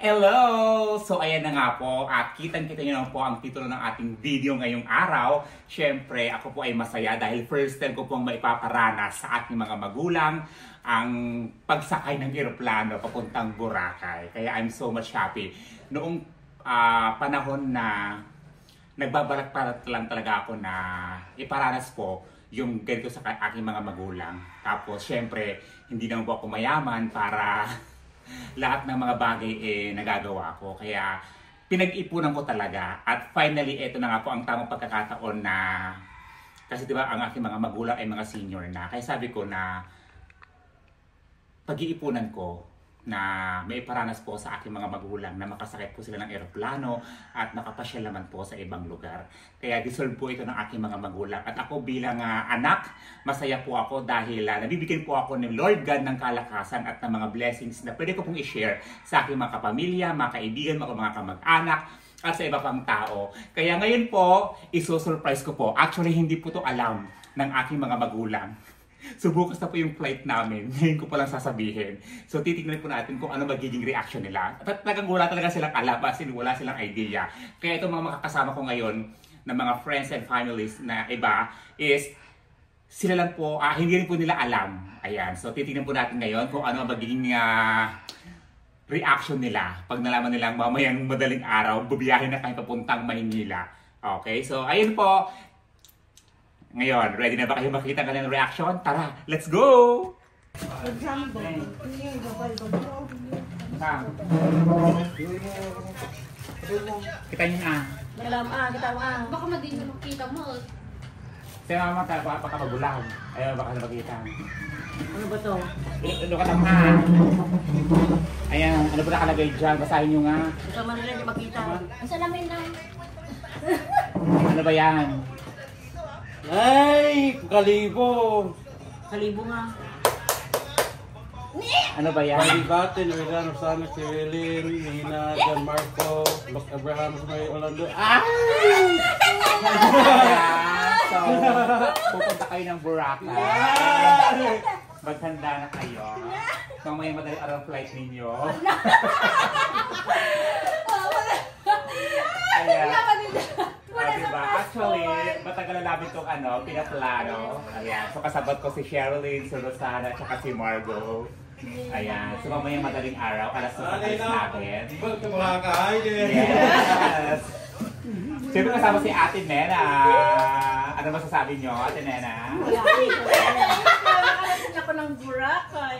Hello! So ayan na nga po at kitang-kita nyo lang po ang titulo ng ating video ngayong araw. Siyempre ako po ay masaya dahil first time ko pong maipaparanas sa aking mga magulang ang pagsakay ng eroplano papuntang Boracay. Kaya I'm so much happy. Noong panahon na nagbabalak lang talaga ako na iparanas po yung ganito sa aking mga magulang. Tapos siyempre hindi naman po ako mayaman para lahat ng mga bagay nagagawa ko. Kaya pinag-ipunan ko talaga. At finally, ito na nga po ang tamang pagkakataon na kasi diba ang aking mga magulang ay mga senior na. Kaya sabi ko na pag-iipunan ko na may paranas po sa aking mga magulang na makasakit po sila ng eroplano at nakapasyal naman po sa ibang lugar. Kaya deserve po ito ng aking mga magulang. At ako bilang anak, masaya po ako dahil nabibigyan po ako ng Lord God ng kalakasan at ng mga blessings na pwede ko pong i-share sa aking mga kapamilya, mga kaibigan, mga kamag-anak, at sa iba pang tao. Kaya ngayon po, iso-surprise ko po. Actually, hindi po to alam ng aking mga magulang. So bukas na po yung flight namin. Ngayon ko palang sasabihin. So titignan po natin kung ano magiging reaction nila. At talagang wala talaga silang alam kasi wala silang idea. Kaya itong mga makakasama ko ngayon na mga friends and families na iba is sila lang po, hindi rin po nila alam. Ayan. So titignan po natin ngayon kung ano magiging reaction nila pag nalaman nilang mamayang madaling araw bubiyahin na kayo papuntang Maynila. Okay? So ayun po. Ngayon, ready na ba kayo makita ng kanilang reaction? Tara, let's go! Kita niyo na. Kita mo. Baka madin na makita mo. Sa mama tayo, baka magulang. Ayaw, baka na makita. Ano ba to? Ilo ka lang ha. Ayan, ano ba nakalagay dyan? Basahin nyo nga. Gusto man nila niya makita. Ang salamin lang. Ano ba yan? Ay! Kalibo! Kalibo nga. Ano ba yan? Malibate, Noelan, Rosana, si Relin, Nina, John Marco, Mac Abraham, sa may Orlando. Ayan, so, pupunta kayo ng Boracay. Maghanda na kayo. So, may madaling araw flight ninyo. Ayan. Diba? Actually, matagal na namin itong pinaplano. Ayan. So, kasabot ko si Sherilyn, si Rosana, at si Margo. Ayan. So, mamayang madaling araw, alas 2 natin. Ba't ka makakahay din? Yes! Siyempre kasama si Ate Nena. Ano masasabi nyo, Ate Nena? Ako ng Boracay.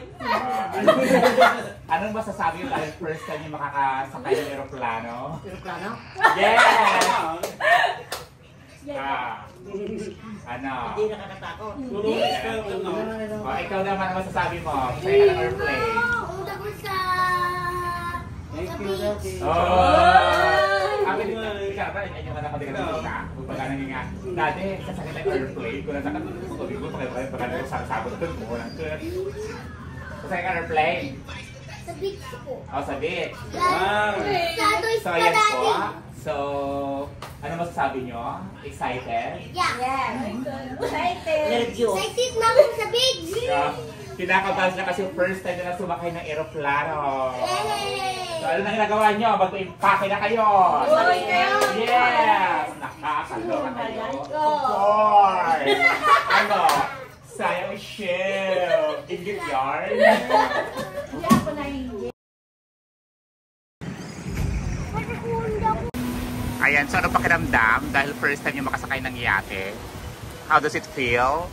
Anong masasabi nyo dahil first time nyo makakasakay ng aeroplano? Aeroplano? Yes! Ano? Hindi nakakatakot. O, ikaw naman ang masasabi mo. Sa'yo ka ng airplane. Thank you, Daddy. Ako din na, ikaw ba? Inyo ka nakabigay ng ka? Pagka nanging nga, dati, sasakit ng airplane. Kung nasakit ng tutuloy ko, pagka nagsasabot ito, kumulang ko. Sasakit ng airplane. Sa beach po. O, sa beach. So, So, ayan po. So, ano masasabi nyo? Excited? Yeah. Nervyo. Excited na ako sa beach. Kinakabahan na kasi first time nila sumakay ng aeroplano. Yay! So, ano na ginagawa nyo? Mag-impake na kayo! Yes! Nakakaloka kayo. Of course! Ano? Sayang shell. Ingit yarn. Hindi ako na hindi. Ayan, so ano pakiramdam? Dahil first time nyo makasakay ng yate. How does it feel?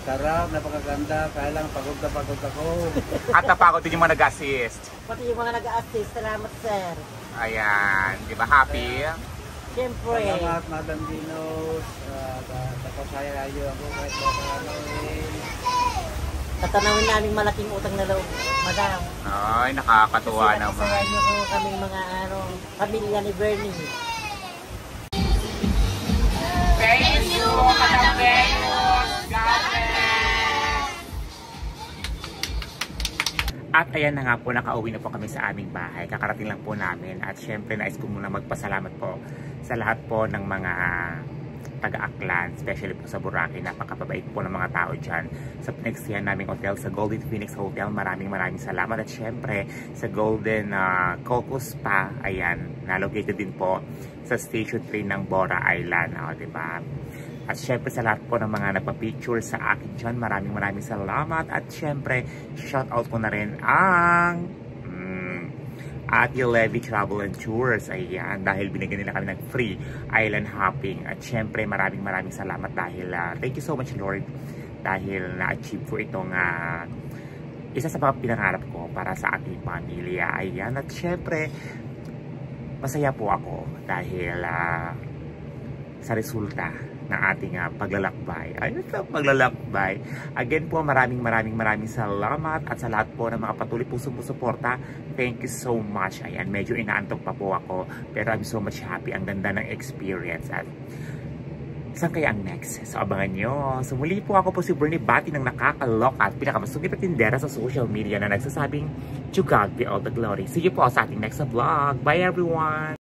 Sarap, napakaganda. Kaya lang, pagod ako. At napagod din yung mga nag-assist. Pati yung mga nag-assist. Salamat, sir. Ayan, di ba happy? Siyempre. Salamat, Madam Dinos. Tapos ayayo ako kahit baka Tatanawin namin malaking utang na loob, madam. Ay, nakakatuwa naman. Kasi niyo ko kami mga pamilya ni Bernie. Thank you, Madam Venus! God bless! At ayan na nga po, nakauwi na po kami sa aming bahay. Kakarating lang po namin. At syempre, nais ko muna magpasalamat po sa lahat po ng mga taga-Aklan, especially po sa Boracay. Napakababait po ng mga tao dyan. Sa pinagsiyan naming hotel, sa Golden Phoenix Hotel, maraming salamat. At syempre, sa Golden Cocos Spa, ayan, na-located din po sa Station 3 ng Bora Island. Diba? At syempre sa lahat po ng mga nagpa-picture sa akin dyan, maraming salamat. At syempre, shoutout ko na rin ang Ate Levy Travel and Tours. Ayan, dahil binigyan nila kami ng free island hopping. At syempre, maraming salamat dahil thank you so much Lord dahil na-achieve ko itong isa sa mga pinangarap ko para sa aking pamilya. Ayan, at syempre, masaya po ako dahil sa resulta ng ating paglalakbay. Ayun sa paglalakbay. Again po, maraming salamat at sa lahat po ng mga patuloy po sumusuporta. Thank you so much. Ayan, medyo inaantok pa po ako pero I'm so much happy. Ang ganda ng experience at saan kaya ang next? So abangan nyo. So muli po ako po si Bernie Bati ng nakakalok at pinakamasugit at tindera sa social media na nagsasabing to God be all the glory. See you po sa ating next vlog. Bye everyone!